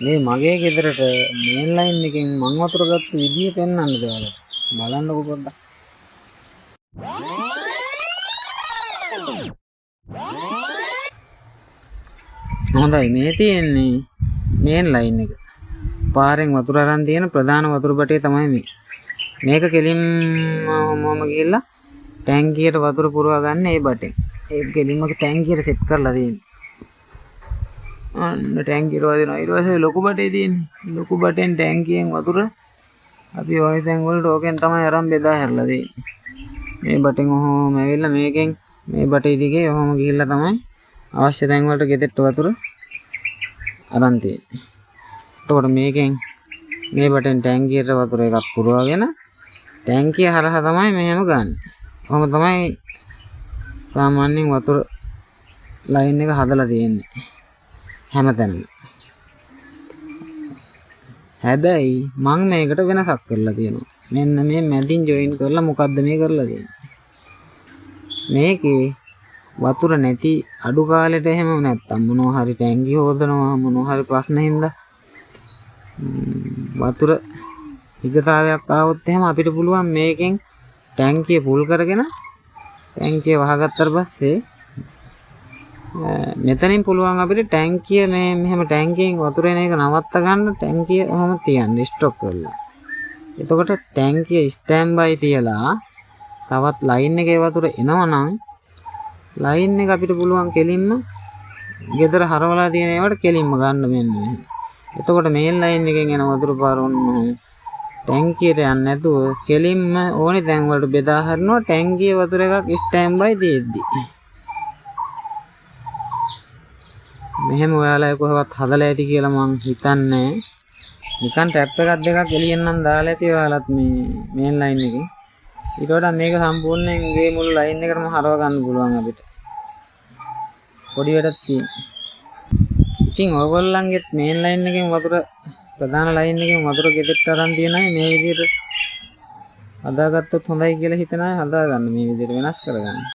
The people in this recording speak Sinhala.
මේ මගේ ගෙදරට මේන් ලයින් එකෙන් මං වතුර ගත්ත විදිය පෙන්වන්නද ඔයාලට? බලන්නකෝ පොඩ්ඩක්. හොඳයි මේ තියෙන්නේ මේන් ලයින් එක. පාරෙන් වතුර අරන් තියෙන ප්‍රධාන වතුර බටේ තමයි මේ. මේක කෙලින්ම මොම ගිහලා ටැංකියට වතුර පුරවා ගන්න ඒ බටෙන්. ඒක කෙලින්ම ටැංකියට සෙට් කරලා තියෙන්නේ. අන්න ටැංකියට වදිනවා. ඊට පස්සේ ලොකු බටේ තියෙන්නේ. ලොකු බටෙන් ටැංකියෙන් වතුර අපි ওই තැන් වලට ඕකෙන් තමයි අරන් බෙදා හැරලා තියෙන්නේ. මේ බටෙන් ඔහොම ඇවිල්ලා මේකෙන් මේ බටේ දිගේ ඔහොම ගිහිල්ලා තමයි අවශ්‍ය තැන් වලට ගෙදෙට්ට වතුර අරන් තියෙන්නේ. එතකොට මේකෙන් මේ බටෙන් ටැංකියට වතුර එකක් පුරවගෙන ටැංකිය හරහා තමයි මෙහෙම ගන්න. කොහොම තමයි සාමාන්‍යයෙන් වතුර ලයින් එක හදලා තියෙන්නේ හැමතැනම. හැබැයි මම මේකට වෙනසක් කරලා තියෙනවා. මෙන්න මේ මැදින් ජොයින් කරලා මොකද්ද මේ කරලා තියෙන්නේ? මේකේ වතුර නැති අඩු කාලෙට එහෙම නැත්තම් මොනවා හරි ටැංකිය හොදනවා මොනවා හරි ප්‍රශ්න හින්දා වතුර හිගතාවයක් ආවොත් එහෙම අපිට පුළුවන් මේකෙන් ටැංකිය පුල් කරගෙන ටැංකිය වහගත්තාට පස්සේ මෙතනින් පුළුවන් අපිට ටැංකිය මේ මෙහෙම ටැංකියෙන් වතුර එන එක නවත්ත ගන්න ටැංකිය ඔහොම තියන්න ස්ටොප් කරලා. එතකොට ටැංකිය ස්ටෑන්ඩ් බයි තියලා තවත් ලයින් එකේ වතුර එනවනම් ලයින් එක අපිට පුළුවන් කෙලින්ම ගෙදර හරවලා තියෙන ඒවාට කෙලින්ම ගන්න මෙන්න මෙහෙම. එතකොට මේන් ලයින් එකෙන් එන වතුර පාර ඔන්න ටැංකියට යන්නේ නැතුව කෙලින්ම ඕනේ තැන් වලට බෙදා හරිනවා ටැංකියේ වතුර එකක් ස්ටෑන්ඩ් බයි තියෙද්දි. මෙහෙම ඔයාලා කොහොමවත් හදලා ඇති කියලා මං හිතන්නේ. නිකන් ටැප් එකක් දෙකක් එළියෙන් නම් දාලා ඇති ඔයාලත් මේ මේන් ලයින් එකේ. ඊට වඩා මේක සම්පූර්ණයෙන් ගේ මුළු ලයින් එකටම හරව ගන්න පුළුවන් අපිට. පොඩි වැඩක් තියෙනවා. ඉතින් ඔයගොල්ලන්ගෙත් මේන් ලයින් එකෙන් වතුර ප්‍රධාන ලයින් එකෙන් වතුර ගෙදෙට්ට අරන් තියෙන අය මේ විදිහට හදාගත්තොත් හොඳයි කියලා හිතන අය හදාගන්න මේ විදිහට වෙනස් කරගන්න.